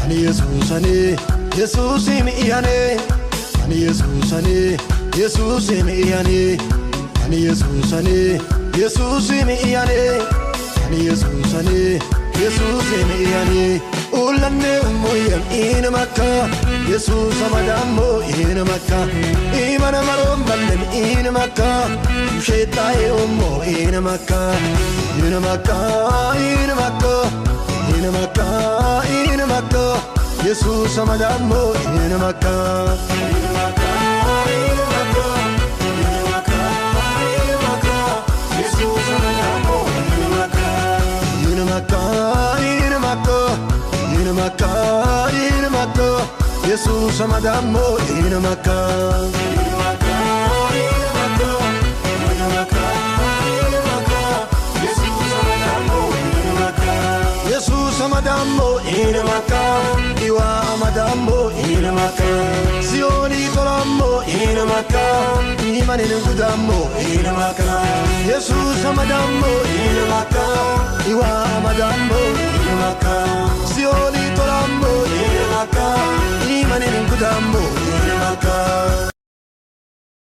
ani Yesus mi iyane ani Yesus mi iyane ani Yesus mi iyane ani Yesus mi iyane ulanne moyem in makka Yesus amadamo in makka imana marom balem in makka shetaye ummo in makka in makka in makka in makka in makka Yesus amadamo in makka in makka in makka in makka in makka Yesus amadamo in makka in makka in makka in makka in makka Yesus amadamo in makka in makka in makka in makka in makka Yesus amadamo in makka Yesus amadamo in makka Iwa amadamo in makka Sioni tolamo in makka Imani ngudamo in makka Yesus amadamo in makka Iwa amadamo in makka